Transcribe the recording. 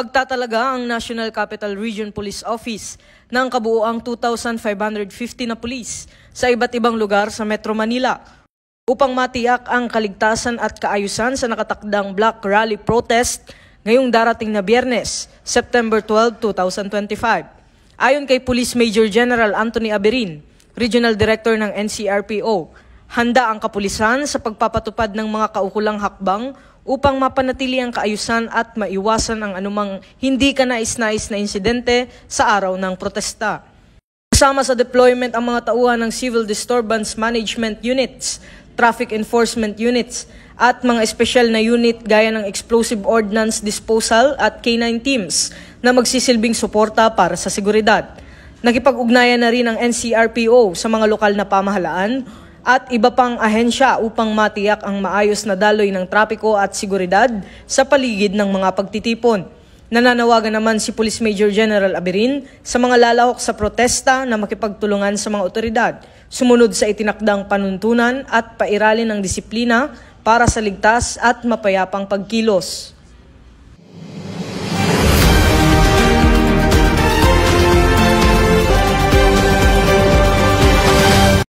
Magtatalaga ang National Capital Region Police Office ng kabuuang 2,550 na pulis sa iba't ibang lugar sa Metro Manila upang matiyak ang kaligtasan at kaayusan sa nakatakdang Black Rally Protest ngayong darating na Biyernes, September 12, 2025. Ayon kay Police Major General Anthony Aberin, Regional Director ng NCRPO, handa ang kapulisan sa pagpapatupad ng mga kaukulang hakbang upang mapanatili ang kaayusan at maiwasan ang anumang hindi kanais-nais na insidente sa araw ng protesta. Kasama sa deployment ang mga tauhan ng Civil Disturbance Management Units, Traffic Enforcement Units, at mga espesyal na unit gaya ng Explosive Ordnance Disposal at K9 teams na magsisilbing suporta para sa seguridad. Nakipag-ugnayan na rin ang NCRPO sa mga lokal na pamahalaan at iba pang ahensya upang matiyak ang maayos na daloy ng trapiko at seguridad sa paligid ng mga pagtitipon. Nananawagan naman si Police Major General Aberin sa mga lalahok sa protesta na makipagtulungan sa mga otoridad, sumunod sa itinakdang panuntunan at pairalin ng disiplina para sa ligtas at mapayapang pagkilos.